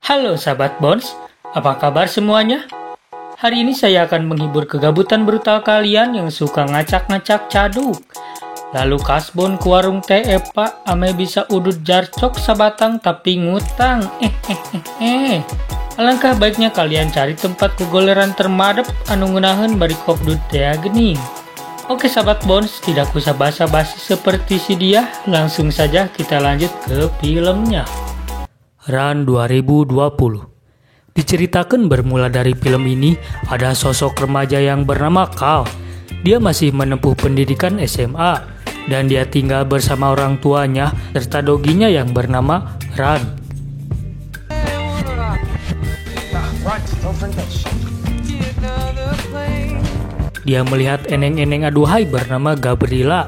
Halo sahabat Bones, apa kabar semuanya? Hari ini saya akan menghibur kegabutan brutal kalian yang suka ngacak-ngacak caduk. Lalu kasbon ke warung teh Epa ame bisa udut jarcok sabatang tapi ngutang. Alangkah baiknya kalian cari tempat kegoleran termadep anu ngeunaheun bari kopdut teh geuning. Oke sahabat Bones, tidak usah basa-basi seperti si dia, langsung saja kita lanjut ke filmnya. Run 2020. Diceritakan bermula dari film ini, ada sosok remaja yang bernama Carl. Dia masih menempuh pendidikan SMA, dan dia tinggal bersama orang tuanya serta doginya yang bernama Run. Dia melihat eneng-eneng aduhai bernama Gabriela.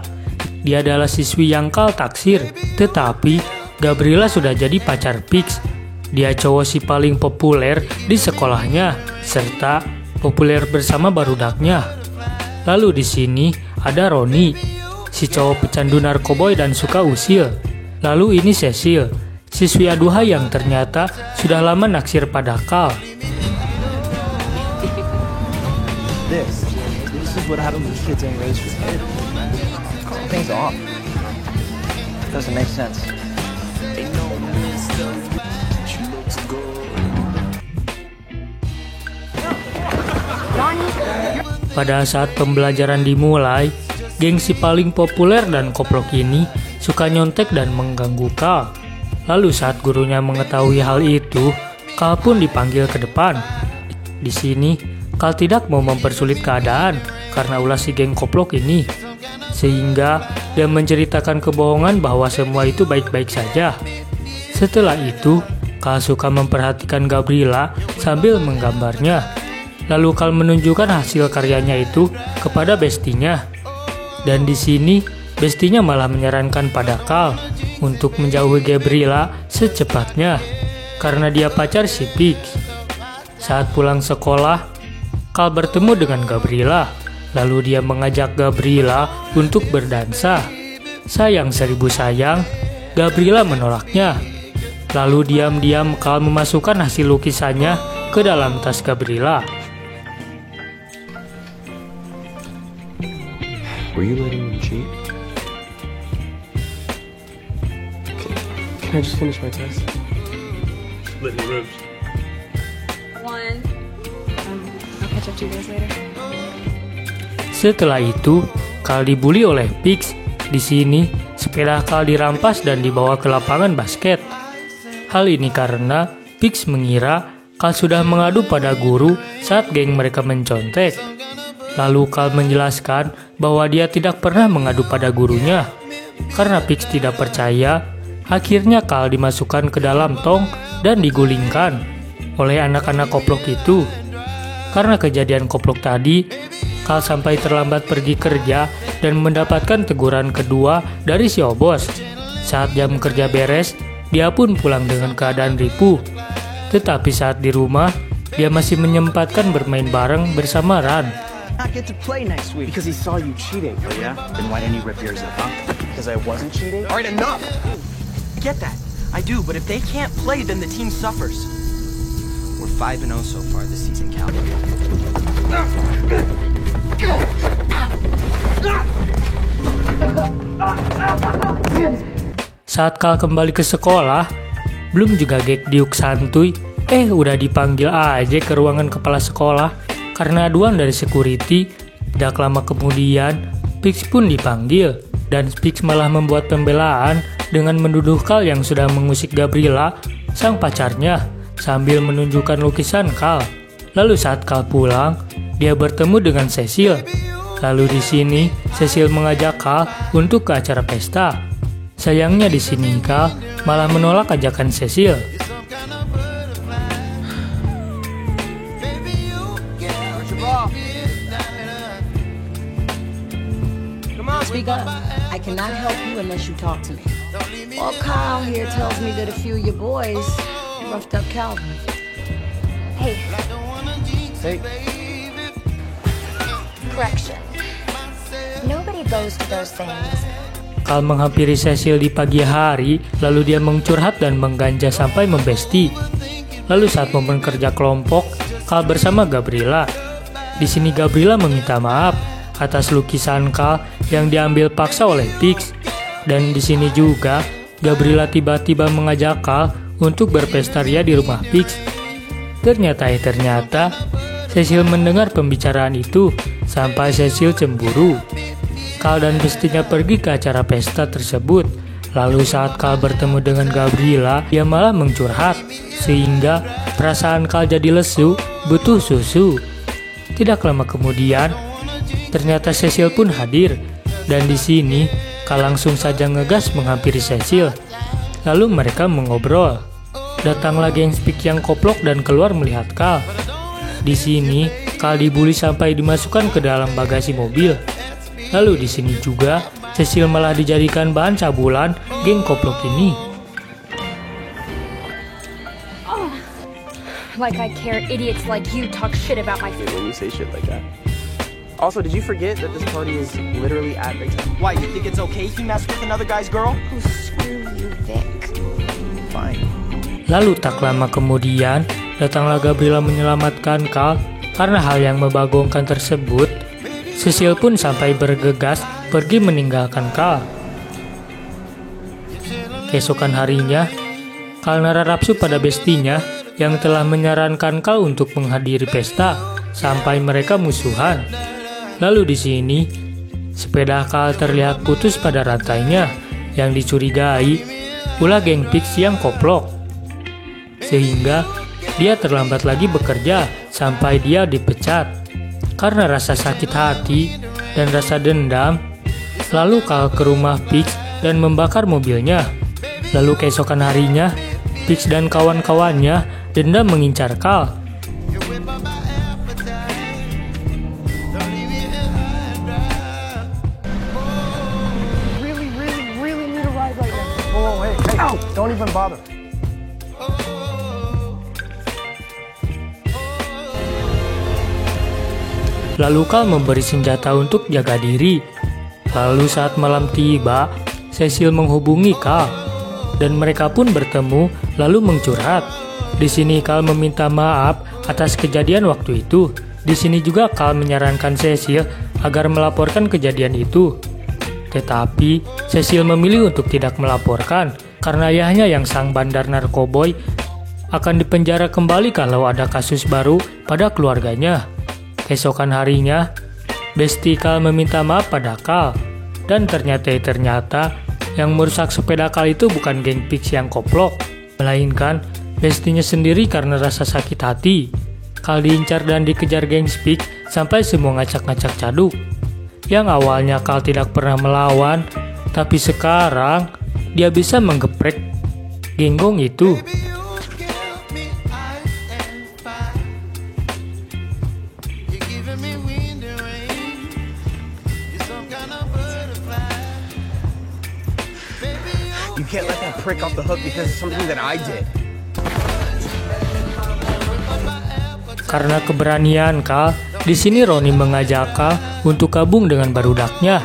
Dia adalah siswi yang Carl taksir, tetapi Gabriela sudah jadi pacar Pix. Dia cowok si paling populer di sekolahnya, serta populer bersama barudaknya. Lalu di sini ada Roni, si cowok pecandu narkoboy dan suka usil. Lalu ini Cecil, siswi aduhai yang ternyata sudah lama naksir pada Carl. This is what happens when kids ain't raised for kids. Things off. Doesn't make sense. Pada saat pembelajaran dimulai, geng si paling populer dan koplok ini suka nyontek dan mengganggu Carl. Lalu saat gurunya mengetahui hal itu, Carl pun dipanggil ke depan. Di sini, Carl tidak mau mempersulit keadaan karena ulah si geng koplok ini, sehingga dia menceritakan kebohongan bahwa semua itu baik-baik saja. Setelah itu, Carl suka memperhatikan Gabriela sambil menggambarnya. Lalu Carl menunjukkan hasil karyanya itu kepada bestinya. Dan di sini, bestinya malah menyarankan pada Carl untuk menjauhi Gabriela secepatnya karena dia pacar si Pix. Saat pulang sekolah, Carl bertemu dengan Gabriela. Lalu dia mengajak Gabriela untuk berdansa. Sayang seribu sayang, Gabriela menolaknya. Lalu diam-diam Carl memasukkan hasil lukisannya ke dalam tas Gabriela. Were you letting him cheat? Can I just finish my test? Split in the rooms. One. I'll catch up to you guys later. Setelah itu, Carl dibully oleh Pix. Di sini, sepeda Carl dirampas dan dibawa ke lapangan basket. Hal ini karena Pix mengira Carl sudah mengadu pada guru saat geng mereka mencontek. Lalu Carl menjelaskan bahwa dia tidak pernah mengadu pada gurunya. Karena Pix tidak percaya, akhirnya Carl dimasukkan ke dalam tong dan digulingkan oleh anak-anak koplok itu. Karena kejadian koplok tadi, Carl sampai terlambat pergi kerja dan mendapatkan teguran kedua dari si Obos. Saat jam kerja beres, dia pun pulang dengan keadaan ripuh. Tetapi saat di rumah, dia masih menyempatkan bermain bareng bersama Ran. I get to play next week because he saw you cheating. Oh yeah? Then why didn't he rip yours up, huh? Because I wasn't cheating? All right, enough! Get that. I do, but if they can't play, then the team suffers. We're 5-0 so far this season, Cal. Saat Carl kembali ke sekolah, belum juga gek diuk santuy, udah dipanggil aja ke ruangan kepala sekolah. Karena aduan dari security, tidak lama kemudian, Pix pun dipanggil. Dan Pix malah membuat pembelaan dengan menuduh Carl yang sudah mengusik Gabriela, sang pacarnya, sambil menunjukkan lukisan Carl. Lalu saat Carl pulang, dia bertemu dengan Cecil. Lalu di sini, Cecil mengajak Carl untuk ke acara pesta. Sayangnya di sini Carl malah menolak ajakan Cecil. Speak up. I cannot help you unless you talk to me. Well, Kyle here tells me that a few of your boys roughed up Calvin. Hey. Hey. Correction. Nobody goes to those things. Carl menghampiri Cecil di pagi hari, lalu dia mengcurhat dan mengganja sampai membesti. Lalu saat momen kerja kelompok, Carl bersama Gabriela. Di sini Gabriela meminta maaf atas lukisan Carl yang diambil paksa oleh Pix. Dan di sini juga Gabriela tiba-tiba mengajak Carl untuk berpesta ria di rumah Pix. Ternyata Cecil mendengar pembicaraan itu sampai Cecil cemburu. Carl dan bestinya pergi ke acara pesta tersebut. Lalu saat Carl bertemu dengan Gabriela, dia malah mencurhat sehingga perasaan Carl jadi lesu, butuh susu. Tidak lama kemudian, ternyata Cecil pun hadir dan di sini Carl langsung saja ngegas menghampiri Cecil. Lalu mereka mengobrol. Datanglah geng Speak yang koplok dan keluar melihat Carl. Di sini Carl dibully sampai dimasukkan ke dalam bagasi mobil. Lalu di sini juga Cecil malah dijadikan bahan cabulan geng koplok ini. Like I care idiots like you talk shit about my When you say shit like that. Also, did you forget that this party is literally at Vic's house? Why, you think it's okay he messed with another guy's girl? Oh, screw you, Vic. Fine. Lalu tak lama kemudian, datanglah Gabriela menyelamatkan Carl karena hal yang membagongkan tersebut. Cecil pun sampai bergegas pergi meninggalkan Carl. Keesokan harinya, Carl naruh nafsu pada bestinya yang telah menyarankan Carl untuk menghadiri pesta sampai mereka musuhan. Lalu di sini, sepeda Carl terlihat putus pada rantainya yang dicurigai ulah geng Pix yang koplok. Sehingga dia terlambat lagi bekerja sampai dia dipecat. Karena rasa sakit hati dan rasa dendam, lalu Carl ke rumah Pix dan membakar mobilnya. Lalu keesokan harinya, Pix dan kawan-kawannya dendam mengincar Carl. Really need a ride right now. Oh, hey, ow! Don't even bother. Lalu Carl memberi senjata untuk jaga diri. Lalu saat malam tiba, Cecil menghubungi Carl dan mereka pun bertemu lalu mencurhat. Di sini Carl meminta maaf atas kejadian waktu itu. Di sini juga Carl menyarankan Cecil agar melaporkan kejadian itu. Tetapi Cecil memilih untuk tidak melaporkan karena ayahnya yang sang bandar narkoboy akan dipenjara kembali kalau ada kasus baru pada keluarganya. Keesokan harinya, Besti Carl meminta maaf pada Carl. Dan ternyata yang merusak sepeda Carl itu bukan geng Pix yang koplok, melainkan bestinya sendiri karena rasa sakit hati. Carl diincar dan dikejar geng Speak sampai semua ngacak-ngacak caduk. Yang awalnya Carl tidak pernah melawan, tapi sekarang dia bisa menggeprek genggong itu. You can't let that prick off the hook because of something that I did. Karena keberanian Carl, di sini Ronnie mengajak Carl untuk gabung dengan barudaknya.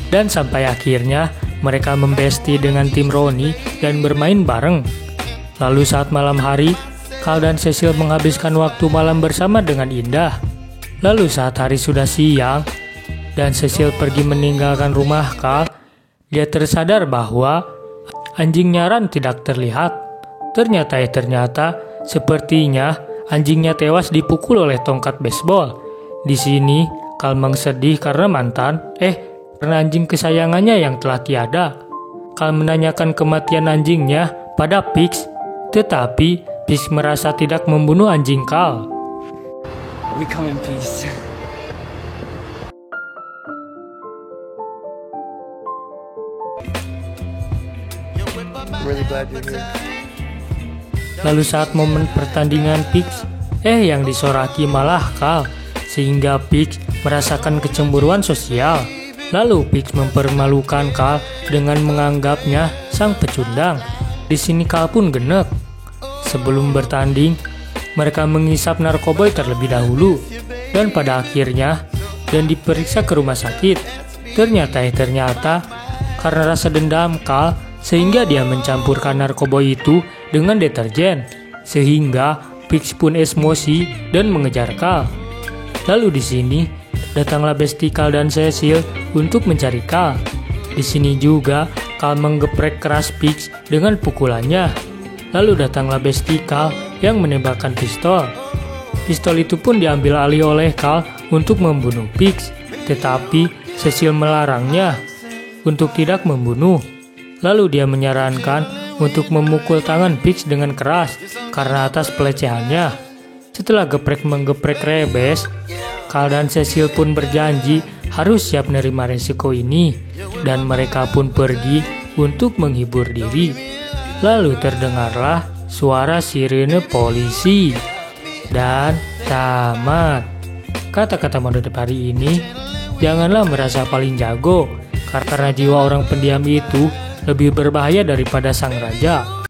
Dan sampai akhirnya mereka membesti dengan tim Ronnie dan bermain bareng. Lalu saat malam hari, Carl dan Cecil menghabiskan waktu malam bersama dengan indah. Lalu saat hari sudah siang dan Cecil pergi meninggalkan rumah Carl, dia tersadar bahwa anjing nyaran tidak terlihat. Ternyata sepertinya anjingnya tewas dipukul oleh tongkat baseball. Di sini Carl sedih karena karena anjing kesayangannya yang telah tiada. Carl menanyakan kematian anjingnya pada Pix, tetapi Pix merasa tidak membunuh anjing Carl. We come in peace. Really glad you're here. Lalu saat momen pertandingan Pix, yang disoraki malah Carl, sehingga Pix merasakan kecemburuan sosial. Lalu Pix mempermalukan Carl dengan menganggapnya sang pecundang. Di sini Carl pun genek. Sebelum bertanding, mereka mengisap narkoboy terlebih dahulu dan pada akhirnya diperiksa ke rumah sakit. Ternyata karena rasa dendam Carl, sehingga dia mencampurkan narkoboy itu dengan deterjen, sehingga Pix pun emosi dan mengejar Carl. Lalu di sini datanglah Besti, Carl dan Cecil untuk mencari Carl. Di sini juga Carl menggeprek keras Pix dengan pukulannya. Lalu datanglah Besti Carl yang menembakkan pistol. Pistol itu pun diambil alih oleh Carl untuk membunuh Pix, tetapi Cecil melarangnya untuk tidak membunuh. Lalu dia menyarankan untuk memukul tangan Pix dengan keras karena atas pelecehannya. Setelah geprek-menggeprek rebes, Carl dan Cecil pun berjanji harus siap menerima resiko ini, dan mereka pun pergi untuk menghibur diri. Lalu terdengarlah suara sirene polisi. Dan tamat. Kata-kata modern hari ini, janganlah merasa paling jago, karena jiwa orang pendiam itu lebih berbahaya daripada sang raja.